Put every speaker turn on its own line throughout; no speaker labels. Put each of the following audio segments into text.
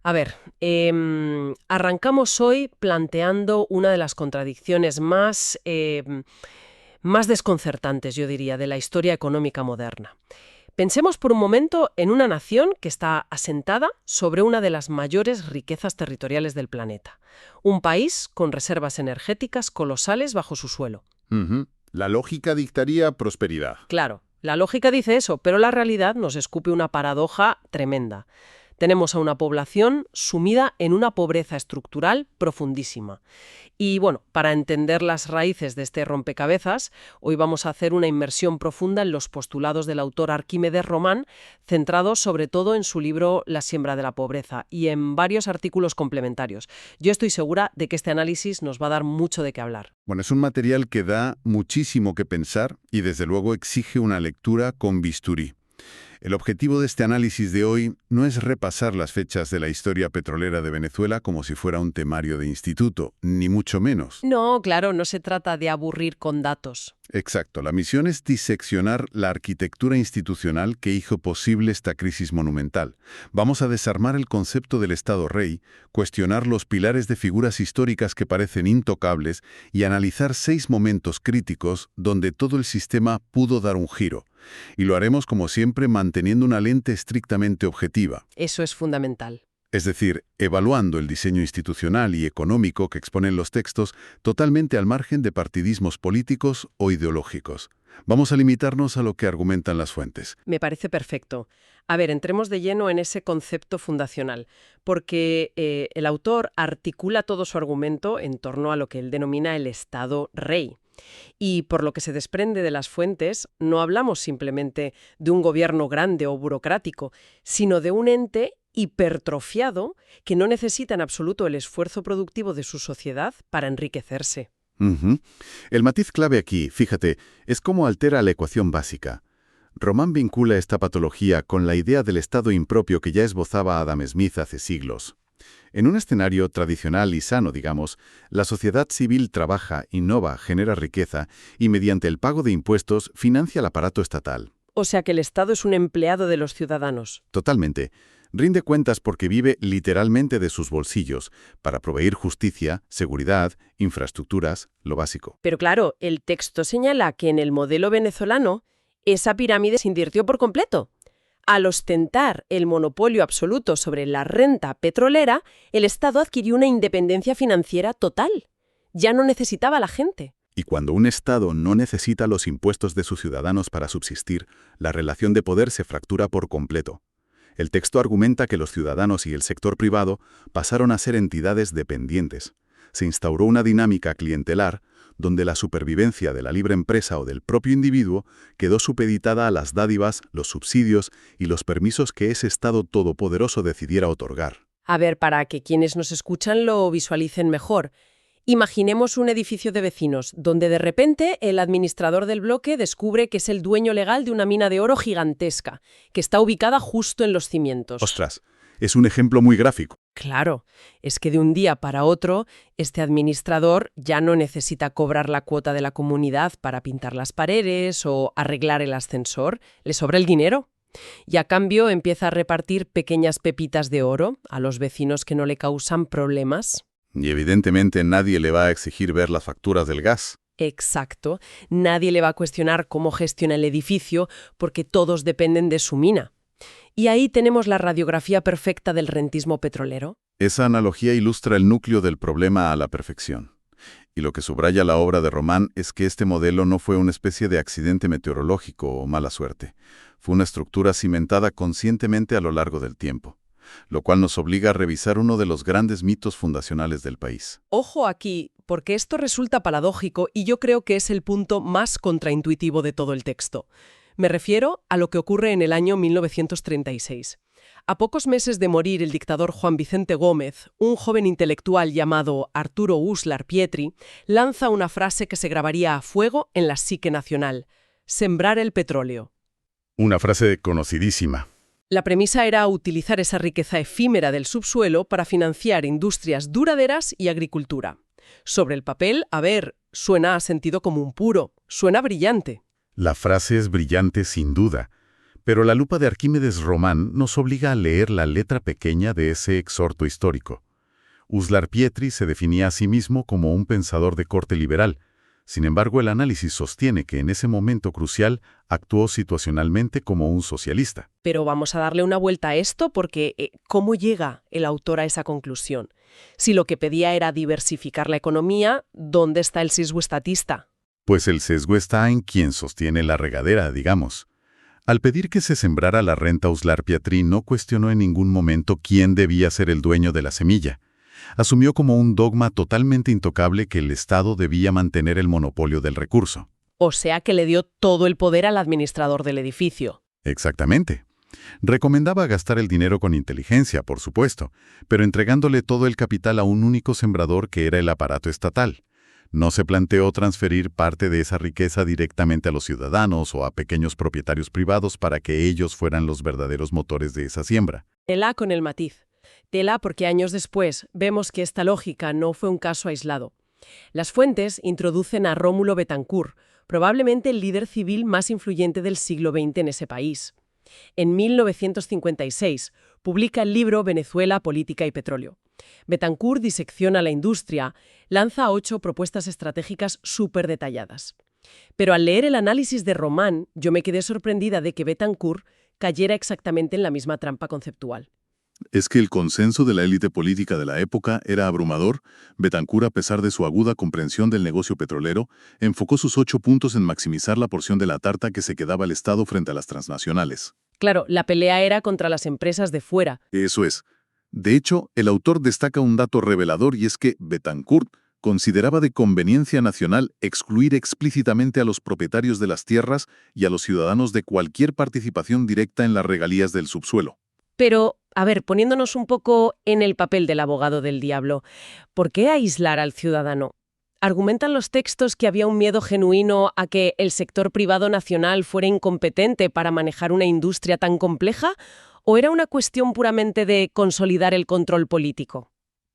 A ver, arrancamos hoy planteando una de las contradicciones más desconcertantes, yo diría, de la historia económica moderna. Pensemos por un momento en una nación que está asentada sobre una de las mayores riquezas territoriales del planeta. Un país con reservas energéticas colosales bajo su suelo.
Ujú. La lógica dictaría prosperidad.
Claro, la lógica dice eso, pero la realidad nos escupe una paradoja tremenda. Tenemos a una población sumida en una pobreza estructural profundísima. Y bueno, para entender las raíces de este rompecabezas, hoy vamos a hacer una inmersión profunda en los postulados del autor Arquímedes Román, centrados sobre todo en su libro La siembra de la pobreza y en varios artículos complementarios. Yo estoy segura de que este análisis nos va a dar mucho de qué hablar.
Bueno, es un material que da muchísimo que pensar y desde luego exige una lectura con bisturí. El objetivo de este análisis de hoy no es repasar las fechas de la historia petrolera de Venezuela como si fuera un temario de instituto, ni mucho menos.
No, claro, no se trata de aburrir con datos.
Exacto, la misión es diseccionar la arquitectura institucional que hizo posible esta crisis monumental. Vamos a desarmar el concepto del Estado Rey, cuestionar los pilares de figuras históricas que parecen intocables y analizar 6 momentos críticos donde todo el sistema pudo dar un giro. Y lo haremos, como siempre, manteniendo una lente estrictamente objetiva.
Eso es fundamental.
Es decir, evaluando el diseño institucional y económico que exponen los textos totalmente al margen de partidismos políticos o ideológicos. Vamos a limitarnos a lo que argumentan las fuentes.
Me parece perfecto. A ver, entremos de lleno en ese concepto fundacional, porque el autor articula todo su argumento en torno a lo que él denomina el Estado Rey. Y por lo que se desprende de las fuentes, no hablamos simplemente de un gobierno grande o burocrático, sino de un ente hipertrofiado que no necesita en absoluto el esfuerzo productivo de su sociedad para enriquecerse.
Ujú. El matiz clave aquí, fíjate, es cómo altera la ecuación básica. Román vincula esta patología con la idea del Estado impropio que ya esbozaba Adam Smith hace siglos. En un escenario tradicional y sano, digamos, la sociedad civil trabaja, innova, genera riqueza y mediante el pago de impuestos financia el aparato estatal.
O sea que el Estado es un empleado de los ciudadanos.
Totalmente. Rinde cuentas porque vive literalmente de sus bolsillos, para proveer justicia, seguridad, infraestructuras, lo básico.
Pero claro, el texto señala que en el modelo venezolano esa pirámide se invirtió por completo. Al ostentar el monopolio absoluto sobre la renta petrolera, el Estado adquirió una independencia financiera total. Ya no necesitaba a la gente.
Y cuando un Estado no necesita los impuestos de sus ciudadanos para subsistir, la relación de poder se fractura por completo. El texto argumenta que los ciudadanos y el sector privado pasaron a ser entidades dependientes. Se instauró una dinámica clientelar donde la supervivencia de la libre empresa o del propio individuo quedó supeditada a las dádivas, los subsidios y los permisos que ese Estado todopoderoso decidiera otorgar.
A ver, para que quienes nos escuchan lo visualicen mejor. Imaginemos un edificio de vecinos, donde de repente el administrador del bloque descubre que es el dueño legal de una mina de oro gigantesca, que está ubicada justo en los cimientos.
¡Ostras! Es un ejemplo muy gráfico.
Claro, es que de un día para otro, este administrador ya no necesita cobrar la cuota de la comunidad para pintar las paredes o arreglar el ascensor, le sobra el dinero. Y a cambio empieza a repartir pequeñas pepitas de oro a los vecinos que no le causan problemas.
Y evidentemente nadie le va a exigir ver las facturas del gas.
Exacto. Nadie le va a cuestionar cómo gestiona el edificio porque todos dependen de su mina. Y ahí tenemos la radiografía perfecta del rentismo petrolero.
Esa analogía ilustra el núcleo del problema a la perfección. Y lo que subraya la obra de Román es que este modelo no fue una especie de accidente meteorológico o mala suerte. Fue una estructura cimentada conscientemente a lo largo del tiempo, lo cual nos obliga a revisar uno de los grandes mitos fundacionales del país.
Ojo aquí, porque esto resulta paradójico y yo creo que es el punto más contraintuitivo de todo el texto. Me refiero a lo que ocurre en el año 1936. A pocos meses de morir el dictador Juan Vicente Gómez, un joven intelectual llamado Arturo Uslar Pietri lanza una frase que se grabaría a fuego en la psique nacional: sembrar el petróleo.
Una frase conocidísima.
La premisa era utilizar esa riqueza efímera del subsuelo para financiar industrias duraderas y agricultura. Sobre el papel, a ver, suena a sentido común puro, suena brillante.
La frase es brillante sin duda, Pero la lupa de Arquímedes Román nos obliga a leer la letra pequeña de ese exhorto histórico. Uslar Pietri se definía a sí mismo como un pensador de corte liberal. Sin embargo, el análisis sostiene que en ese momento crucial actuó situacionalmente como un socialista.
Pero vamos a darle una vuelta a esto porque ¿cómo llega el autor a esa conclusión? Si lo que pedía era diversificar la economía, ¿dónde está el sesgo estatista?
Pues el sesgo está en quien sostiene la regadera, digamos. Al pedir que se sembrara la renta, Uslar Pietri no cuestionó en ningún momento quién debía ser el dueño de la semilla. Asumió como un dogma totalmente intocable que el Estado debía mantener el monopolio del recurso.
O sea que le dio todo el poder al administrador del edificio.
Exactamente. Recomendaba gastar el dinero con inteligencia, por supuesto, pero entregándole todo el capital a un único sembrador que era el aparato estatal. No se planteó transferir parte de esa riqueza directamente a los ciudadanos o a pequeños propietarios privados para que ellos fueran los verdaderos motores de esa siembra.
Tela con el matiz. Tela porque años después vemos que esta lógica no fue un caso aislado. Las fuentes introducen a Rómulo Betancourt, probablemente el líder civil más influyente del siglo XX en ese país. En 1956 publica el libro Venezuela, Política y Petróleo. Betancourt disecciona la industria, lanza 8 propuestas estratégicas súper detalladas. Pero al leer el análisis de Román, yo me quedé sorprendida de que Betancourt cayera exactamente en la misma trampa conceptual.
Es que el consenso de la élite política de la época era abrumador. Betancourt, a pesar de su aguda comprensión del negocio petrolero, enfocó sus 8 puntos en maximizar la porción de la tarta que se quedaba al Estado frente a las transnacionales.
Claro, la pelea era contra las empresas de fuera.
Eso es. De hecho, el autor destaca un dato revelador y es que Betancourt consideraba de conveniencia nacional excluir explícitamente a los propietarios de las tierras y a los ciudadanos de cualquier participación directa en las regalías del subsuelo.
Pero, a ver, poniéndonos un poco en el papel del abogado del diablo, ¿por qué aislar al ciudadano? ¿Argumentan los textos que había un miedo genuino a que el sector privado nacional fuera incompetente para manejar una industria tan compleja? ¿O era una cuestión puramente de consolidar el control político?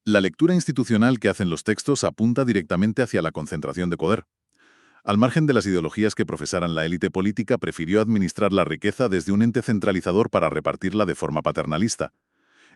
La lectura institucional que hacen los textos apunta directamente hacia la concentración de poder. Al margen de las ideologías que profesaran la élite política, prefirió administrar la riqueza desde un ente centralizador para repartirla de forma paternalista.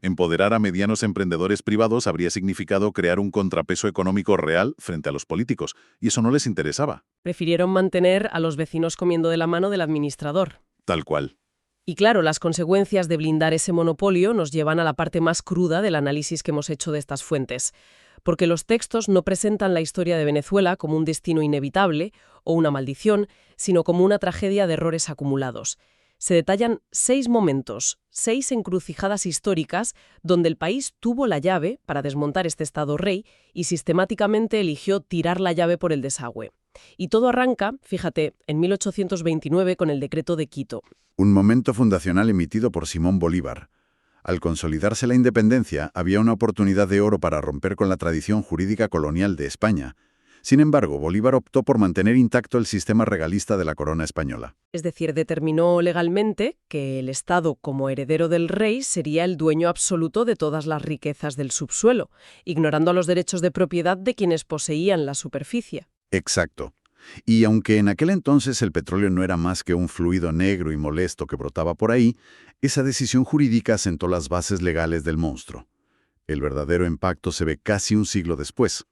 Empoderar a medianos emprendedores privados habría significado crear un contrapeso económico real frente a los políticos, y eso no les interesaba.
Prefirieron mantener a los vecinos comiendo de la mano del administrador.
Tal cual.
Y claro, las consecuencias de blindar ese monopolio nos llevan a la parte más cruda del análisis que hemos hecho de estas fuentes. Porque los textos no presentan la historia de Venezuela como un destino inevitable o una maldición, sino como una tragedia de errores acumulados. Se detallan 6 momentos, 6 encrucijadas históricas donde el país tuvo la llave para desmontar este Estado rey y sistemáticamente eligió tirar la llave por el desagüe. Y todo arranca, fíjate, en 1829 con el Decreto de Quito.
Un momento fundacional emitido por Simón Bolívar. Al consolidarse la independencia, había una oportunidad de oro para romper con la tradición jurídica colonial de España. Sin embargo, Bolívar optó por mantener intacto el sistema regalista de la corona española.
Es decir, determinó legalmente que el Estado, como heredero del rey, sería el dueño absoluto de todas las riquezas del subsuelo, ignorando los derechos de propiedad de quienes poseían la superficie.
Exacto. Y aunque en aquel entonces el petróleo no era más que un fluido negro y molesto que brotaba por ahí, esa decisión jurídica sentó las bases legales del monstruo. El verdadero impacto se ve casi un siglo después,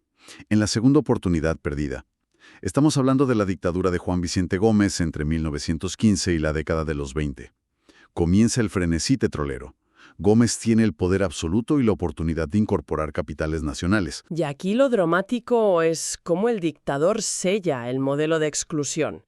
en la segunda oportunidad perdida. Estamos hablando de la dictadura de Juan Vicente Gómez entre 1915 y la década de los 20. Comienza el frenesí petrolero. Gómez tiene el poder absoluto y la oportunidad de incorporar capitales nacionales.
Y aquí lo dramático es cómo el dictador sella el modelo de exclusión.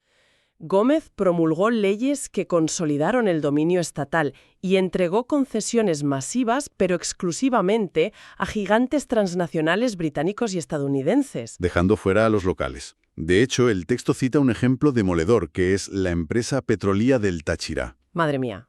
Gómez promulgó leyes que consolidaron el dominio estatal y entregó concesiones masivas, pero exclusivamente, a gigantes transnacionales británicos y estadounidenses,
dejando fuera a los locales. De hecho, el texto cita un ejemplo demoledor, que es la empresa Petrolía del Táchira.
Madre mía.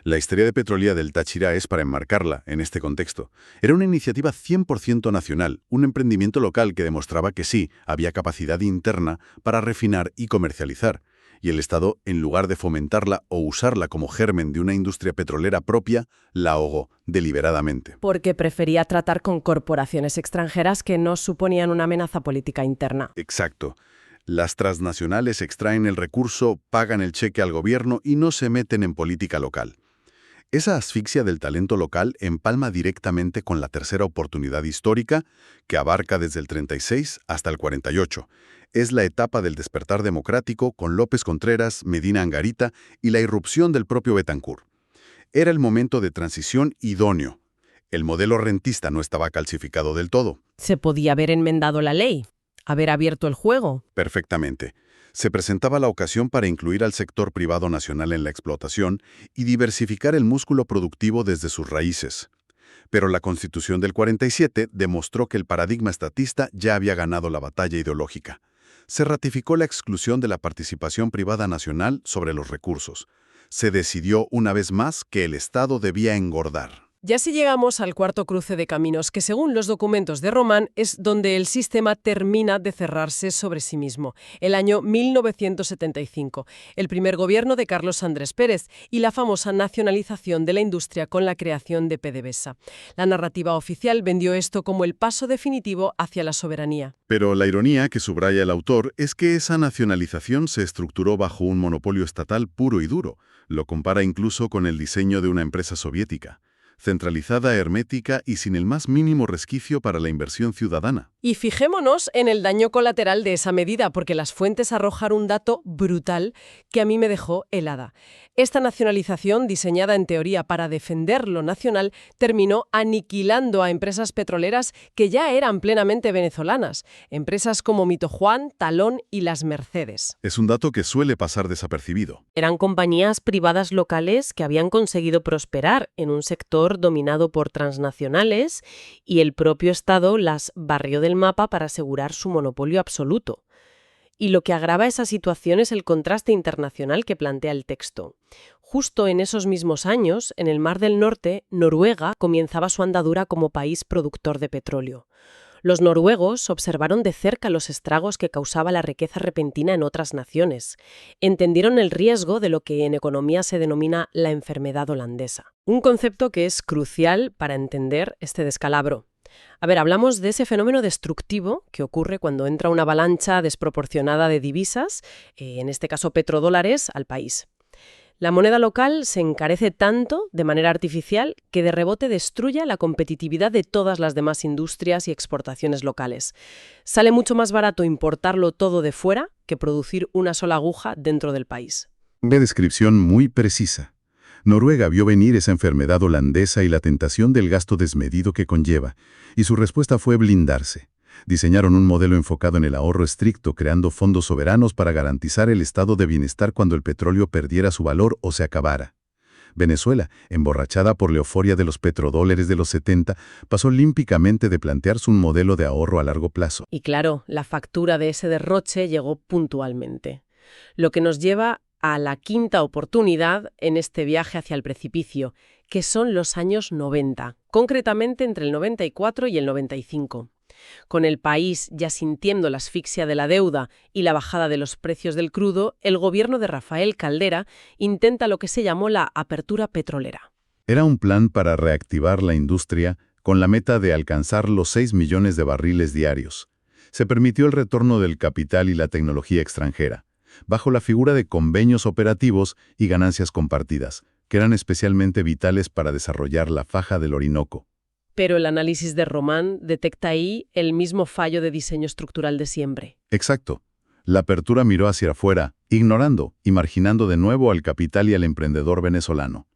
La historia de Petrolía del Táchira es para enmarcarla en este contexto. Era una iniciativa 100% nacional, un emprendimiento local que demostraba que sí, había capacidad interna para refinar y comercializar. Y el Estado, en lugar de fomentarla o usarla como germen de una industria petrolera propia, la ahogó deliberadamente.
Porque prefería tratar con corporaciones extranjeras que no suponían una amenaza política interna.
Exacto. Las transnacionales extraen el recurso, pagan el cheque al gobierno y no se meten en política local. Esa asfixia del talento local empalma directamente con la tercera oportunidad histórica, que abarca desde el 36 hasta el 48. Es la etapa del despertar democrático con López Contreras, Medina Angarita y la irrupción del propio Betancur. Era el momento de transición idóneo. El modelo rentista no estaba calcificado del todo.
Se podía haber enmendado la ley, haber abierto el juego.
Perfectamente. Se presentaba la ocasión para incluir al sector privado nacional en la explotación y diversificar el músculo productivo desde sus raíces. Pero la Constitución del 47 demostró que el paradigma estatista ya había ganado la batalla ideológica. Se ratificó la exclusión de la participación privada nacional sobre los recursos. Se decidió una vez más que el Estado debía engordar.
Ya si llegamos al cuarto cruce de caminos, que según los documentos de Román es donde el sistema termina de cerrarse sobre sí mismo, el año 1975, el primer gobierno de Carlos Andrés Pérez y la famosa nacionalización de la industria con la creación de PDVSA. La narrativa oficial vendió esto como el paso definitivo hacia la soberanía.
Pero la ironía que subraya el autor es que esa nacionalización se estructuró bajo un monopolio estatal puro y duro. Lo compara incluso con el diseño de una empresa soviética. Centralizada, hermética y sin el más mínimo resquicio para la inversión ciudadana.
Y fijémonos en el daño colateral de esa medida, porque las fuentes arrojan un dato brutal que a mí me dejó helada. Esta nacionalización, diseñada en teoría para defender lo nacional, terminó aniquilando a empresas petroleras que ya eran plenamente venezolanas, empresas como Mitojuan, Talón y Las Mercedes.
Es un dato que suele pasar desapercibido.
Eran compañías privadas locales que habían conseguido prosperar en un sector dominado por transnacionales y el propio Estado las barrió del mapa para asegurar su monopolio absoluto. Y lo que agrava esa situación es el contraste internacional que plantea el texto. Justo en esos mismos años, en el Mar del Norte, Noruega comenzaba su andadura como país productor de petróleo. Los noruegos observaron de cerca los estragos que causaba la riqueza repentina en otras naciones. Entendieron el riesgo de lo que en economía se denomina la enfermedad holandesa. Un concepto que es crucial para entender este descalabro. A ver, hablamos de ese fenómeno destructivo que ocurre cuando entra una avalancha desproporcionada de divisas, en este caso petrodólares, al país. La moneda local se encarece tanto, de manera artificial, que de rebote destruye la competitividad de todas las demás industrias y exportaciones locales. Sale mucho más barato importarlo todo de fuera que producir una sola aguja dentro del país.
Una descripción muy precisa. Noruega vio venir esa enfermedad holandesa y la tentación del gasto desmedido que conlleva, y su respuesta fue blindarse. Diseñaron un modelo enfocado en el ahorro estricto, creando fondos soberanos para garantizar el estado de bienestar cuando el petróleo perdiera su valor o se acabara. Venezuela, emborrachada por la euforia de los petrodólares de los 70, pasó olímpicamente de plantearse un modelo de ahorro a largo plazo.
Y claro, la factura de ese derroche llegó puntualmente. Lo que nos lleva a la quinta oportunidad en este viaje hacia el precipicio, que son los años 90, concretamente entre el 94 y el 95. Con el país ya sintiendo la asfixia de la deuda y la bajada de los precios del crudo, el gobierno de Rafael Caldera intenta lo que se llamó la apertura petrolera.
Era un plan para reactivar la industria con la meta de alcanzar los 6 millones de barriles diarios. Se permitió el retorno del capital y la tecnología extranjera, bajo la figura de convenios operativos y ganancias compartidas, que eran especialmente vitales para desarrollar la faja del Orinoco.
Pero el análisis de Román detecta ahí el mismo fallo de diseño estructural de siempre.
Exacto. La apertura miró hacia afuera, ignorando y marginando de nuevo al capital y al emprendedor venezolano.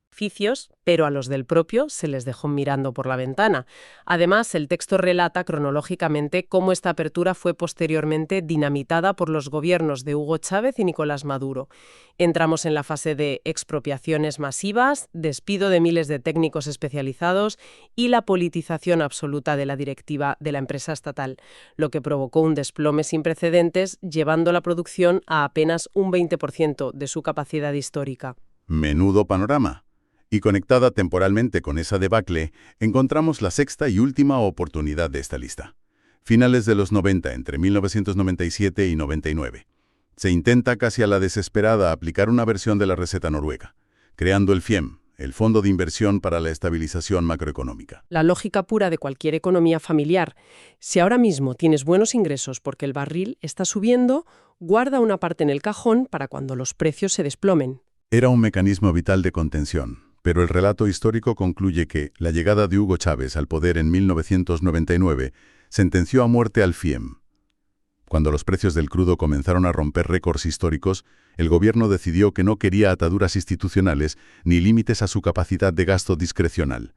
Pero a los del propio se les dejó mirando por la ventana. Además, el texto relata cronológicamente cómo esta apertura fue posteriormente dinamitada por los gobiernos de Hugo Chávez y Nicolás Maduro. Entramos en la fase de expropiaciones masivas, despido de miles de técnicos especializados y la politización absoluta de la directiva de la empresa estatal, lo que provocó un desplome sin precedentes, llevando la producción a apenas un 20% de su capacidad histórica.
Menudo panorama. Y conectada temporalmente con esa debacle, encontramos la sexta y última oportunidad de esta lista. Finales de los 90, entre 1997 y 99. Se intenta casi a la desesperada aplicar una versión de la receta noruega, creando el FIEM, el Fondo de Inversión para la Estabilización Macroeconómica.
La lógica pura de cualquier economía familiar. Si ahora mismo tienes buenos ingresos porque el barril está subiendo, guarda una parte en el cajón para cuando los precios se desplomen.
Era un mecanismo vital de contención, pero el relato histórico concluye que la llegada de Hugo Chávez al poder en 1999 sentenció a muerte al FIEM. Cuando los precios del crudo comenzaron a romper récords históricos, el gobierno decidió que no quería ataduras institucionales ni límites a su capacidad de gasto discrecional.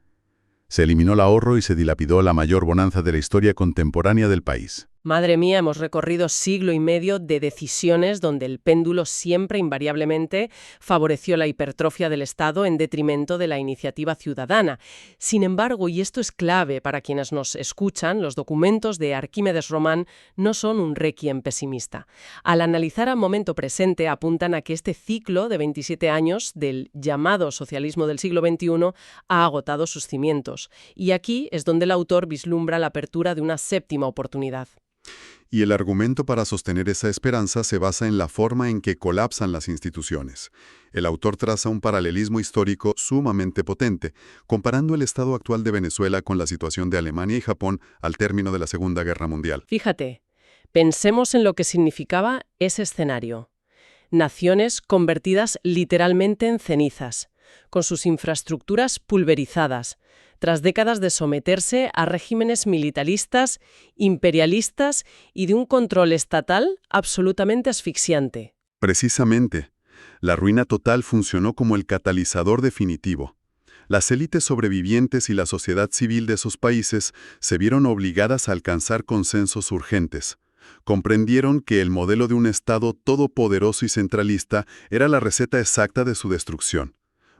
Se eliminó el ahorro y se dilapidó la mayor bonanza de la historia contemporánea del país.
Madre mía, hemos recorrido siglo y medio de decisiones donde el péndulo siempre invariablemente favoreció la hipertrofia del Estado en detrimento de la iniciativa ciudadana. Sin embargo, y esto es clave para quienes nos escuchan, los documentos de Arquímedes Román no son un requiem pesimista. Al analizar al momento presente, apuntan a que este ciclo de 27 años del llamado socialismo del siglo XXI ha agotado sus cimientos. Y aquí es donde el autor vislumbra la apertura de una séptima oportunidad.
Y el argumento para sostener esa esperanza se basa en la forma en que colapsan las instituciones. El autor traza un paralelismo histórico sumamente potente, comparando el estado actual de Venezuela con la situación de Alemania y Japón al término de la Segunda Guerra Mundial.
Fíjate, pensemos en lo que significaba ese escenario. Naciones convertidas literalmente en cenizas, con sus infraestructuras pulverizadas, tras décadas de someterse a regímenes militaristas, imperialistas y de un control estatal absolutamente asfixiante.
Precisamente, la ruina total funcionó como el catalizador definitivo. Las élites sobrevivientes y la sociedad civil de esos países se vieron obligadas a alcanzar consensos urgentes. Comprendieron que el modelo de un Estado todopoderoso y centralista era la receta exacta de su destrucción.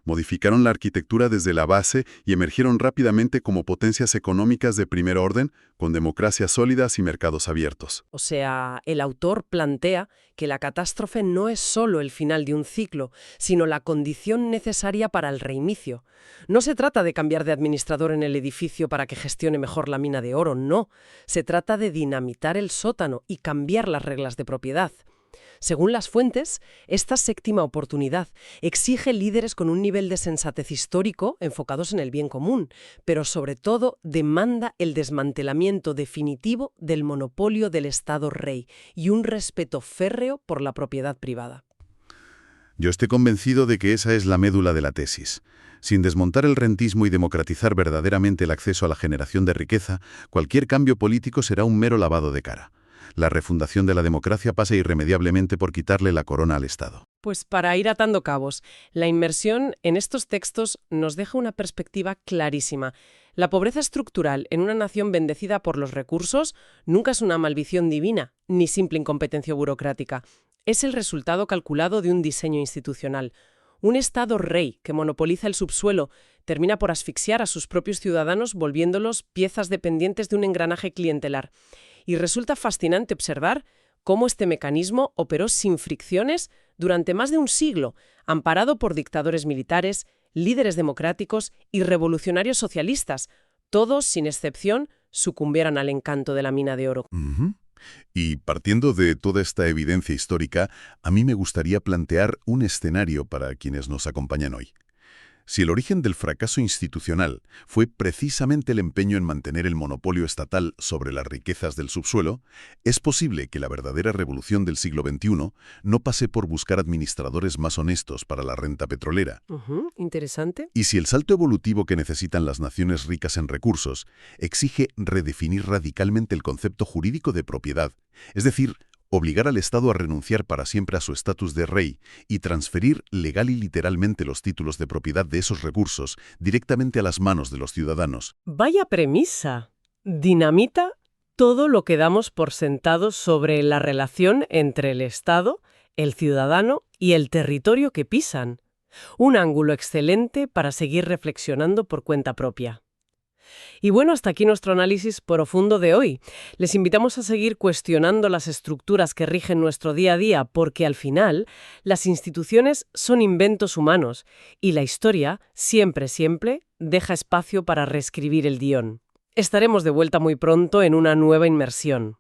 Modificaron la arquitectura desde la base y emergieron rápidamente como potencias económicas de primer orden, con democracias sólidas y mercados abiertos.
O sea, el autor plantea que la catástrofe no es solo el final de un ciclo, sino la condición necesaria para el reinicio. No se trata de cambiar de administrador en el edificio para que gestione mejor la mina de oro, no. Se trata de dinamitar el sótano y cambiar las reglas de propiedad. Según las fuentes, esta séptima oportunidad exige líderes con un nivel de sensatez histórico enfocados en el bien común, pero sobre todo demanda el desmantelamiento definitivo del monopolio del Estado rey y un respeto férreo por la propiedad privada.
Yo estoy convencido de que esa es la médula de la tesis. Sin desmontar el rentismo y democratizar verdaderamente el acceso a la generación de riqueza, cualquier cambio político será un mero lavado de cara. La refundación de la democracia pasa irremediablemente por quitarle la corona al Estado.
Pues para ir atando cabos, la inmersión en estos textos nos deja una perspectiva clarísima. La pobreza estructural en una nación bendecida por los recursos nunca es una maldición divina, ni simple incompetencia burocrática. Es el resultado calculado de un diseño institucional. Un Estado rey que monopoliza el subsuelo termina por asfixiar a sus propios ciudadanos volviéndolos piezas dependientes de un engranaje clientelar. Y resulta fascinante observar cómo este mecanismo operó sin fricciones durante más de un siglo, amparado por dictadores militares, líderes democráticos y revolucionarios socialistas. Todos, sin excepción, sucumbieron al encanto de la mina de oro.
Y partiendo de toda esta evidencia histórica, a mí me gustaría plantear un escenario para quienes nos acompañan hoy. Si el origen del fracaso institucional fue precisamente el empeño en mantener el monopolio estatal sobre las riquezas del subsuelo, es posible que la verdadera revolución del siglo XXI no pase por buscar administradores más honestos para la renta petrolera.
Interesante.
Y si el salto evolutivo que necesitan las naciones ricas en recursos exige redefinir radicalmente el concepto jurídico de propiedad, es decir, obligar al Estado a renunciar para siempre a su estatus de rey y transferir legal y literalmente los títulos de propiedad de esos recursos directamente a las manos de los ciudadanos.
Vaya premisa. Dinamita todo lo que damos por sentado sobre la relación entre el Estado, el ciudadano y el territorio que pisan. Un ángulo excelente para seguir reflexionando por cuenta propia. Y bueno, hasta aquí nuestro análisis profundo de hoy. Les invitamos a seguir cuestionando las estructuras que rigen nuestro día a día, porque al final las instituciones son inventos humanos y la historia siempre deja espacio para reescribir el guión. Estaremos de vuelta muy pronto en una nueva inmersión.